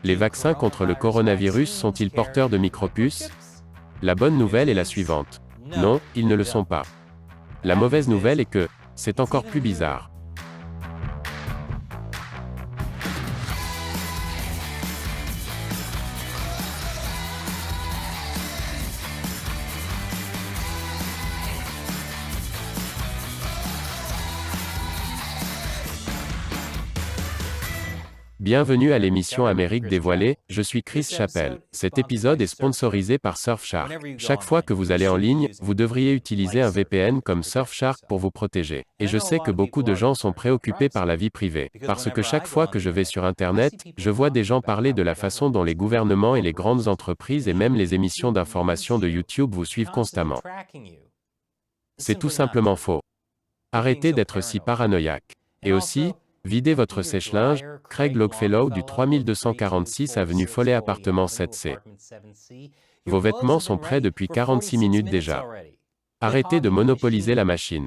Les vaccins contre le coronavirus sont-ils porteurs de micropuces? La bonne nouvelle est la suivante. Non, ils ne le sont pas. La mauvaise nouvelle est que, c'est encore plus bizarre. Bienvenue à l'émission Amérique dévoilée, je suis Chris Chappell. Cet épisode est sponsorisé par Surfshark. Chaque fois que vous allez en ligne, vous devriez utiliser un VPN comme Surfshark pour vous protéger. Et je sais que beaucoup de gens sont préoccupés par la vie privée. Parce que chaque fois que je vais sur Internet, je vois des gens parler de la façon dont les gouvernements et les grandes entreprises et même les émissions d'information de YouTube vous suivent constamment. C'est tout simplement faux. Arrêtez d'être si paranoïaque. Et aussi, videz votre sèche-linge, Craig Longfellow du 3246 avenue Follet appartement 7C. Vos vêtements sont prêts depuis 46 minutes déjà. Arrêtez de monopoliser la machine.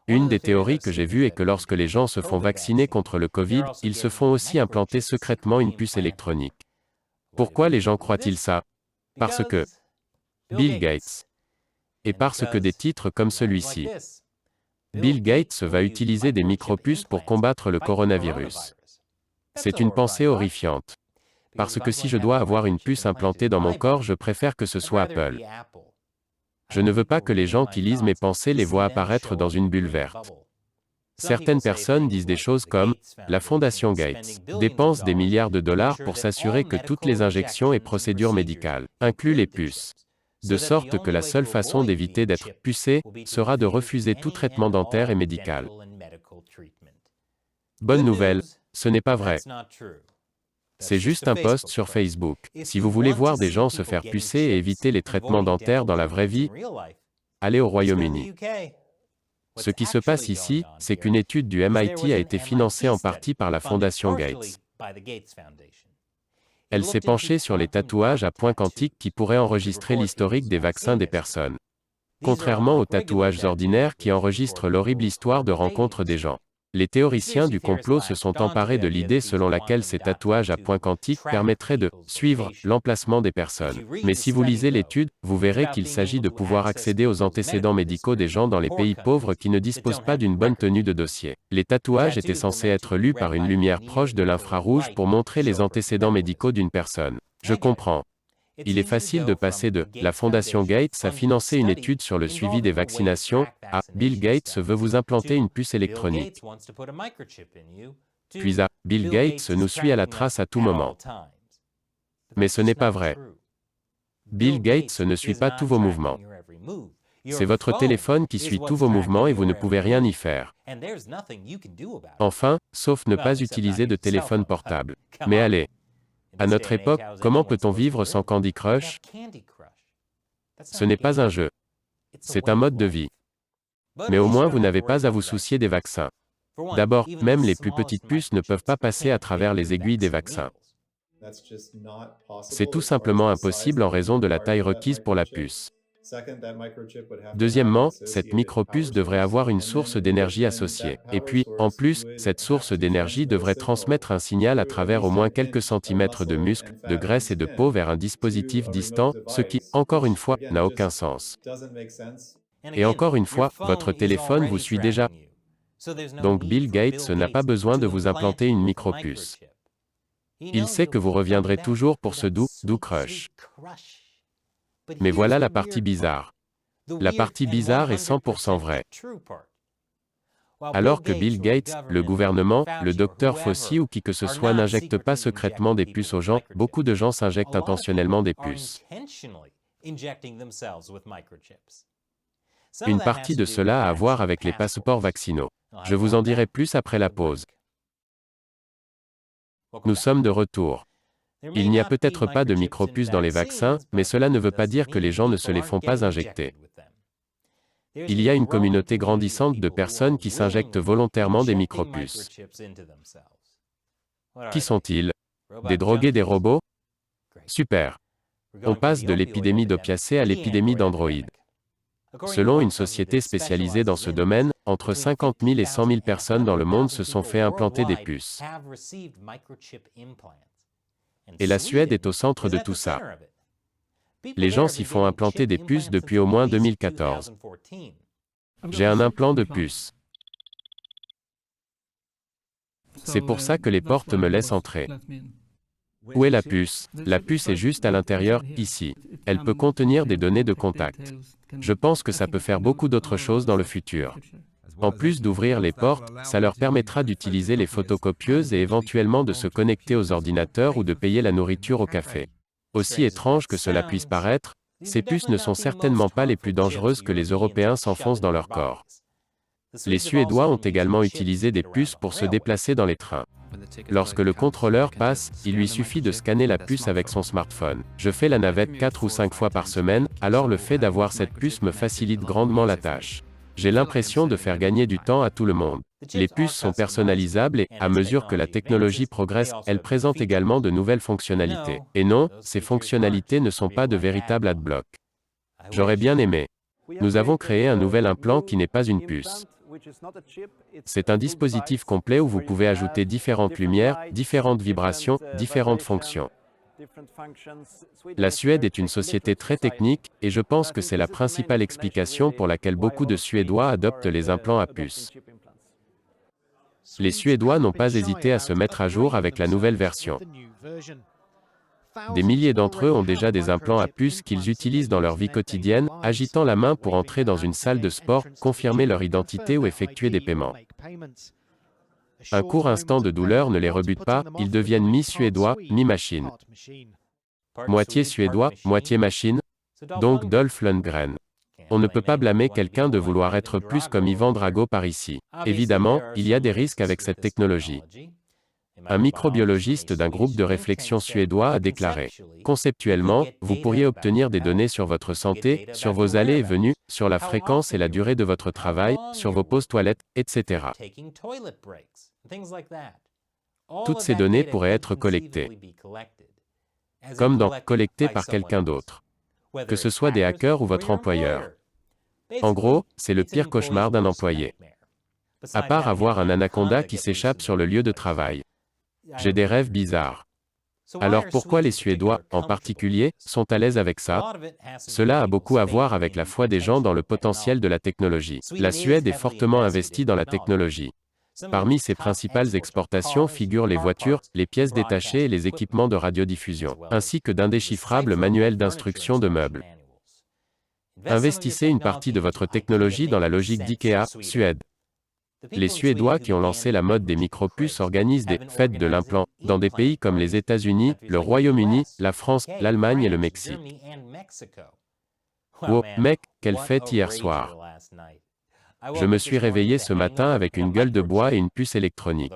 Une des théories que j'ai vues est que lorsque les gens se font vacciner contre le Covid, ils se font aussi implanter secrètement une puce électronique. Pourquoi les gens croient-ils ça? Parce que Bill Gates. Et parce que des titres comme celui-ci. Bill Gates va utiliser des micropuces pour combattre le coronavirus. C'est une pensée horrifiante. Parce que si je dois avoir une puce implantée dans mon corps, je préfère que ce soit Apple. Je ne veux pas que les gens qui lisent mes pensées les voient apparaître dans une bulle verte. Certaines personnes disent des choses comme « La Fondation Gates dépense des milliards de dollars pour s'assurer que toutes les injections et procédures médicales incluent les puces. De sorte que la seule façon d'éviter d'être pucé sera de refuser tout traitement dentaire et médical. » Bonne nouvelle, ce n'est pas vrai. C'est juste un post sur Facebook. Si vous voulez voir des gens se faire pucer et éviter les traitements dentaires dans la vraie vie, allez au Royaume-Uni. Ce qui se passe ici, c'est qu'une étude du MIT a été financée en partie par la Fondation Gates. Elle s'est penchée sur les tatouages à points quantiques qui pourraient enregistrer l'historique des vaccins des personnes. Contrairement aux tatouages ordinaires qui enregistrent l'horrible histoire de rencontre des gens. Les théoriciens du complot se sont emparés de l'idée selon laquelle ces tatouages à points quantiques permettraient de suivre l'emplacement des personnes. Mais si vous lisez l'étude, vous verrez qu'il s'agit de pouvoir accéder aux antécédents médicaux des gens dans les pays pauvres qui ne disposent pas d'une bonne tenue de dossier. Les tatouages étaient censés être lus par une lumière proche de l'infrarouge pour montrer les antécédents médicaux d'une personne. Je comprends. Il est facile de passer de « la Fondation Gates a financé une étude sur le suivi des vaccinations » à « Bill Gates veut vous implanter une puce électronique ». Puis à « Bill Gates nous suit à la trace à tout moment ». Mais ce n'est pas vrai. Bill Gates ne suit pas tous vos mouvements. C'est votre téléphone qui suit tous vos mouvements et vous ne pouvez rien y faire. Enfin, sauf ne pas utiliser de téléphone portable. Mais allez. À notre époque, comment peut-on vivre sans Candy Crush? Ce n'est pas un jeu. C'est un mode de vie. Mais au moins vous n'avez pas à vous soucier des vaccins. D'abord, même les plus petites puces ne peuvent pas passer à travers les aiguilles des vaccins. C'est tout simplement impossible en raison de la taille requise pour la puce. Deuxièmement, cette micropuce devrait avoir une source d'énergie associée. Et puis, en plus, cette source d'énergie devrait transmettre un signal à travers au moins quelques centimètres de muscles, de graisse et de peau vers un dispositif distant, ce qui, encore une fois, n'a aucun sens. Et encore une fois, votre téléphone vous suit déjà. Donc Bill Gates n'a pas besoin de vous implanter une micropuce. Il sait que vous reviendrez toujours pour ce doux crush. Mais voilà la partie bizarre. La partie bizarre est 100% vraie. Alors que Bill Gates, le gouvernement, le docteur Fauci ou qui que ce soit n'injecte pas secrètement des puces aux gens, beaucoup de gens s'injectent intentionnellement des puces. Une partie de cela a à voir avec les passeports vaccinaux. Je vous en dirai plus après la pause. Nous sommes de retour. Il n'y a peut-être pas de micropuces dans les vaccins, mais cela ne veut pas dire que les gens ne se les font pas injecter. Il y a une communauté grandissante de personnes qui s'injectent volontairement des micropuces. Qui sont-ils? Des drogués, des robots? Super. On passe de l'épidémie d'opiacés à l'épidémie d'androïdes. Selon une société spécialisée dans ce domaine, entre 50 000 et 100 000 personnes dans le monde se sont fait implanter des puces. Et la Suède est au centre de tout ça. Les gens s'y font implanter des puces depuis au moins 2014. J'ai un implant de puce. C'est pour ça que les portes me laissent entrer. Où est la puce? La puce est juste à l'intérieur, ici. Elle peut contenir des données de contact. Je pense que ça peut faire beaucoup d'autres choses dans le futur. En plus d'ouvrir les portes, ça leur permettra d'utiliser les photocopieuses et éventuellement de se connecter aux ordinateurs ou de payer la nourriture au café. Aussi étrange que cela puisse paraître, ces puces ne sont certainement pas les plus dangereuses que les Européens s'enfoncent dans leur corps. Les Suédois ont également utilisé des puces pour se déplacer dans les trains. Lorsque le contrôleur passe, il lui suffit de scanner la puce avec son smartphone. Je fais la navette 4 ou 5 fois par semaine, alors le fait d'avoir cette puce me facilite grandement la tâche. J'ai l'impression de faire gagner du temps à tout le monde. Les puces sont personnalisables et, à mesure que la technologie progresse, elles présentent également de nouvelles fonctionnalités. Et non, ces fonctionnalités ne sont pas de véritables adblocks. J'aurais bien aimé. Nous avons créé un nouvel implant qui n'est pas une puce. C'est un dispositif complet où vous pouvez ajouter différentes lumières, différentes vibrations, différentes fonctions. La Suède est une société très technique, et je pense que c'est la principale explication pour laquelle beaucoup de Suédois adoptent les implants à puce. Les Suédois n'ont pas hésité à se mettre à jour avec la nouvelle version. Des milliers d'entre eux ont déjà des implants à puce qu'ils utilisent dans leur vie quotidienne, agitant la main pour entrer dans une salle de sport, confirmer leur identité ou effectuer des paiements. Un court instant de douleur ne les rebute pas, ils deviennent mi-suédois, mi-machine. Moitié suédois, moitié machine. Donc Dolph Lundgren. On ne peut pas blâmer quelqu'un de vouloir être plus comme Ivan Drago par ici. Évidemment, il y a des risques avec cette technologie. Un microbiologiste d'un groupe de réflexion suédois a déclaré: conceptuellement, vous pourriez obtenir des données sur votre santé, sur vos allées et venues, sur la fréquence et la durée de votre travail, sur vos pauses toilettes, etc. Toutes ces données pourraient être collectées. Comme dans collectées par quelqu'un d'autre. Que ce soit des hackers ou votre employeur. En gros, c'est le pire cauchemar d'un employé. À part avoir un anaconda qui s'échappe sur le lieu de travail. J'ai des rêves bizarres. Alors pourquoi les Suédois, en particulier, sont à l'aise avec ça? Cela a beaucoup à voir avec la foi des gens dans le potentiel de la technologie. La Suède est fortement investie dans la technologie. Parmi ses principales exportations figurent les voitures, les pièces détachées et les équipements de radiodiffusion, ainsi que d'indéchiffrables manuels d'instruction de meubles. Investissez une partie de votre technologie dans la logique d'IKEA, Suède. Les Suédois qui ont lancé la mode des micropuces organisent des fêtes de l'implant dans des pays comme les États-Unis, le Royaume-Uni, la France, l'Allemagne et le Mexique. Oh, mec, quelle fête hier soir! Je me suis réveillé ce matin avec une gueule de bois et une puce électronique.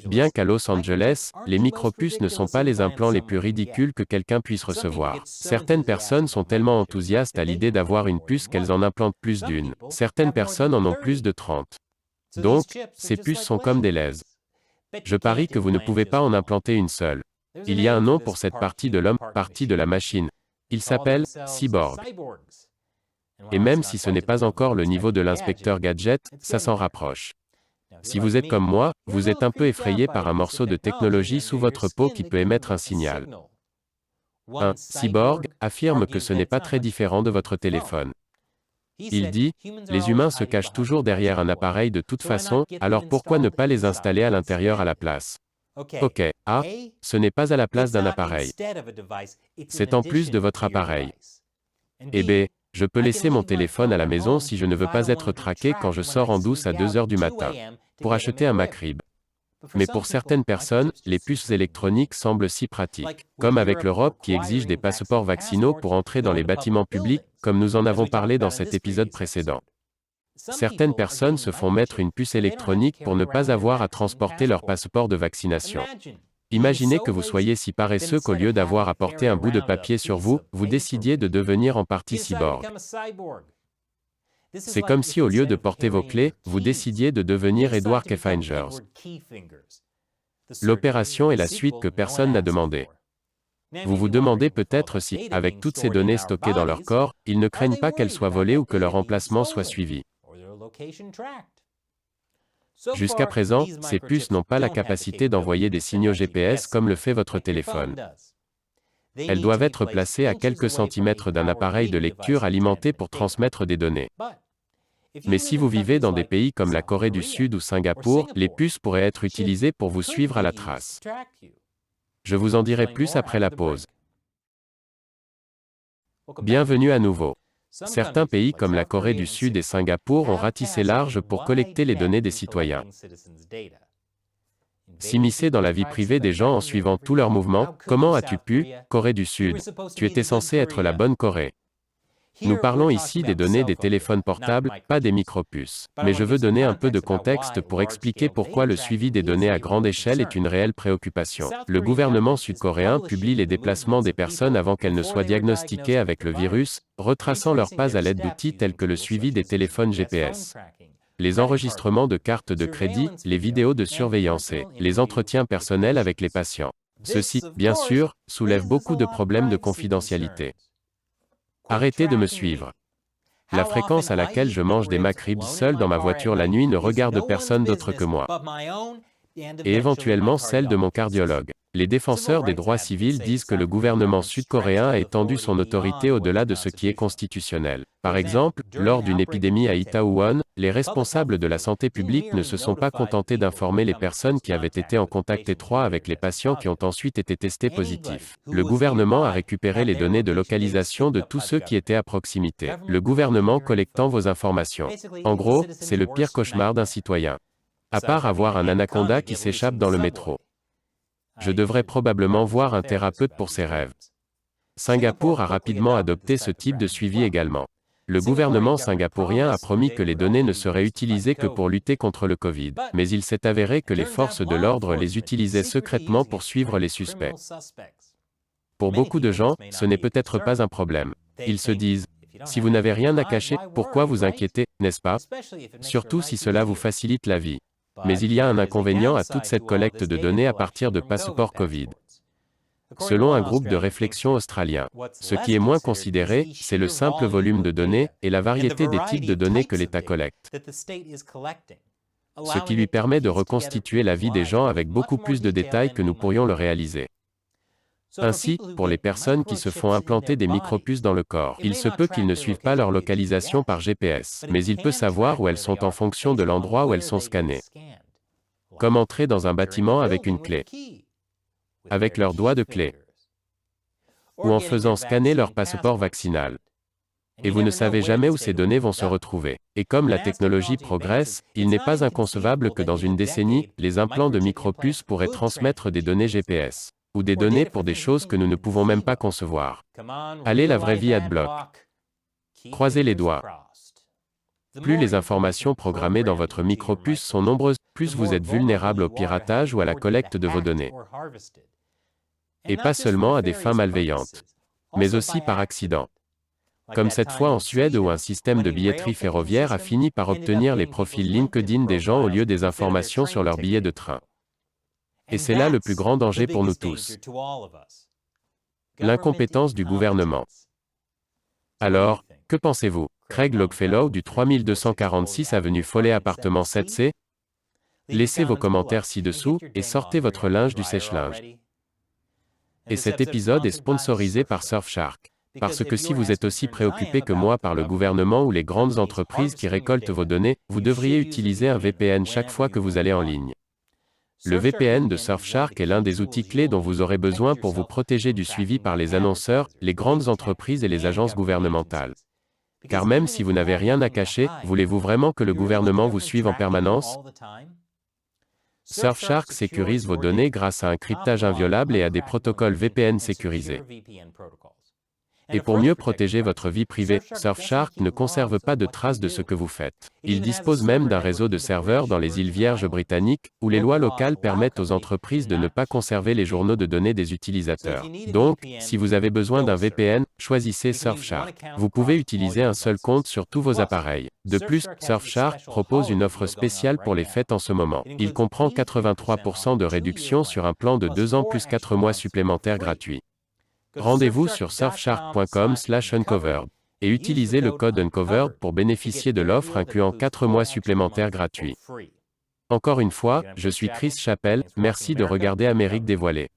Bien qu'à Los Angeles, les micropuces ne sont pas les implants les plus ridicules que quelqu'un puisse recevoir. Certaines personnes sont tellement enthousiastes à l'idée d'avoir une puce qu'elles en implantent plus d'une. Certaines personnes en ont plus de 30. Donc, ces puces sont comme des lèzes. Je parie que vous ne pouvez pas en implanter une seule. Il y a un nom pour cette partie de l'homme, partie de la machine. Il s'appelle cyborg. Et même si ce n'est pas encore le niveau de l'inspecteur gadget, ça s'en rapproche. Si vous êtes comme moi, vous êtes un peu effrayé par un morceau de technologie sous votre peau qui peut émettre un signal. Un cyborg affirme que ce n'est pas très différent de votre téléphone. Il dit, les humains se cachent toujours derrière un appareil de toute façon, alors pourquoi ne pas les installer à l'intérieur à la place? Ok, A, ce n'est pas à la place d'un appareil. C'est en plus de votre appareil. Et B, je peux laisser mon téléphone à la maison si je ne veux pas être traqué quand je sors en douce à 2 heures du matin, pour acheter un McRib. Mais pour certaines personnes, les puces électroniques semblent si pratiques. Comme avec l'Europe qui exige des passeports vaccinaux pour entrer dans les bâtiments publics, comme nous en avons parlé dans cet épisode précédent. Certaines personnes se font mettre une puce électronique pour ne pas avoir à transporter leur passeport de vaccination. Imaginez que vous soyez si paresseux qu'au lieu d'avoir à porter un bout de papier sur vous, vous décidiez de devenir en partie cyborg. C'est comme si au lieu de porter vos clés, vous décidiez de devenir Edward Kefingers. L'opération est la suite que personne n'a demandé. Vous vous demandez peut-être si, avec toutes ces données stockées dans leur corps, ils ne craignent pas qu'elles soient volées ou que leur emplacement soit suivi. Jusqu'à présent, ces puces n'ont pas la capacité d'envoyer des signaux GPS comme le fait votre téléphone. Elles doivent être placées à quelques centimètres d'un appareil de lecture alimenté pour transmettre des données. Mais si vous vivez dans des pays comme la Corée du Sud ou Singapour, les puces pourraient être utilisées pour vous suivre à la trace. Je vous en dirai plus après la pause. Bienvenue à nouveau. Certains pays comme la Corée du Sud et Singapour ont ratissé large pour collecter les données des citoyens. S'immiscer dans la vie privée des gens en suivant tous leurs mouvements, comment as-tu pu, Corée du Sud? Tu étais censé être la bonne Corée. Nous parlons ici des données des téléphones portables, pas des micropuces. Mais je veux donner un peu de contexte pour expliquer pourquoi le suivi des données à grande échelle est une réelle préoccupation. Le gouvernement sud-coréen publie les déplacements des personnes avant qu'elles ne soient diagnostiquées avec le virus, retraçant leurs pas à l'aide d'outils tels que le suivi des téléphones GPS. Les enregistrements de cartes de crédit, les vidéos de surveillance et les entretiens personnels avec les patients. Ceci, bien sûr, soulève beaucoup de problèmes de confidentialité. Arrêtez de me suivre. La fréquence à laquelle je mange des McRibs seul dans ma voiture la nuit ne regarde personne d'autre que moi. Et éventuellement celle de mon cardiologue. Les défenseurs des droits civils disent que le gouvernement sud-coréen a étendu son autorité au-delà de ce qui est constitutionnel. Par exemple, lors d'une épidémie à Itaewon, les responsables de la santé publique ne se sont pas contentés d'informer les personnes qui avaient été en contact étroit avec les patients qui ont ensuite été testés positifs. Le gouvernement a récupéré les données de localisation de tous ceux qui étaient à proximité. Le gouvernement collectant vos informations. En gros, c'est le pire cauchemar d'un citoyen. À part avoir un anaconda qui s'échappe dans le métro. Je devrais probablement voir un thérapeute pour ces rêves. Singapour a rapidement adopté ce type de suivi également. Le gouvernement singapourien a promis que les données ne seraient utilisées que pour lutter contre le Covid, mais il s'est avéré que les forces de l'ordre les utilisaient secrètement pour suivre les suspects. Pour beaucoup de gens, ce n'est peut-être pas un problème. Ils se disent, si vous n'avez rien à cacher, pourquoi vous inquiéter, n'est-ce pas? Surtout si cela vous facilite la vie. Mais il y a un inconvénient à toute cette collecte de données à partir de passeports Covid. Selon un groupe de réflexion australien, ce qui est moins considéré, c'est le simple volume de données et la variété des types de données que l'État collecte. Ce qui lui permet de reconstituer la vie des gens avec beaucoup plus de détails que nous pourrions le réaliser. Ainsi, pour les personnes qui se font implanter des micropuces dans le corps, il se peut qu'ils ne suivent pas leur localisation par GPS, mais il peut savoir où elles sont en fonction de l'endroit où elles sont scannées. Comme entrer dans un bâtiment avec une clé, avec leur doigt de clé, ou en faisant scanner leur passeport vaccinal. Et vous ne savez jamais où ces données vont se retrouver. Et comme la technologie progresse, il n'est pas inconcevable que dans une décennie, les implants de micropuces pourraient transmettre des données GPS. Ou des données pour des choses que nous ne pouvons même pas concevoir. Allez, la vraie vie adblock. Croisez les doigts. Plus les informations programmées dans votre micropuce sont nombreuses, plus vous êtes vulnérable au piratage ou à la collecte de vos données. Et pas seulement à des fins malveillantes, mais aussi par accident. Comme cette fois en Suède où un système de billetterie ferroviaire a fini par obtenir les profils LinkedIn des gens au lieu des informations sur leurs billets de train. Et c'est là le plus grand danger pour nous tous. L'incompétence du gouvernement. Alors, que pensez-vous? Craig Longfellow du 3246 avenue Follet appartement 7C? Laissez vos commentaires ci-dessous, et sortez votre linge du sèche-linge. Et cet épisode est sponsorisé par Surfshark. Parce que si vous êtes aussi préoccupé que moi par le gouvernement ou les grandes entreprises qui récoltent vos données, vous devriez utiliser un VPN chaque fois que vous allez en ligne. Le VPN de Surfshark est l'un des outils clés dont vous aurez besoin pour vous protéger du suivi par les annonceurs, les grandes entreprises et les agences gouvernementales. Car même si vous n'avez rien à cacher, voulez-vous vraiment que le gouvernement vous suive en permanence? Surfshark sécurise vos données grâce à un cryptage inviolable et à des protocoles VPN sécurisés. Et pour mieux protéger votre vie privée, Surfshark ne conserve pas de traces de ce que vous faites. Il dispose même d'un réseau de serveurs dans les îles Vierges britanniques, où les lois locales permettent aux entreprises de ne pas conserver les journaux de données des utilisateurs. Donc, si vous avez besoin d'un VPN, choisissez Surfshark. Vous pouvez utiliser un seul compte sur tous vos appareils. De plus, Surfshark propose une offre spéciale pour les fêtes en ce moment. Il comprend 83% de réduction sur un plan de 2 ans plus 4 mois supplémentaires gratuits. Rendez-vous sur surfshark.com/uncovered et utilisez le code uncovered pour bénéficier de l'offre incluant 4 mois supplémentaires gratuits. Encore une fois, je suis Chris Chappell, merci de regarder Amérique dévoilée.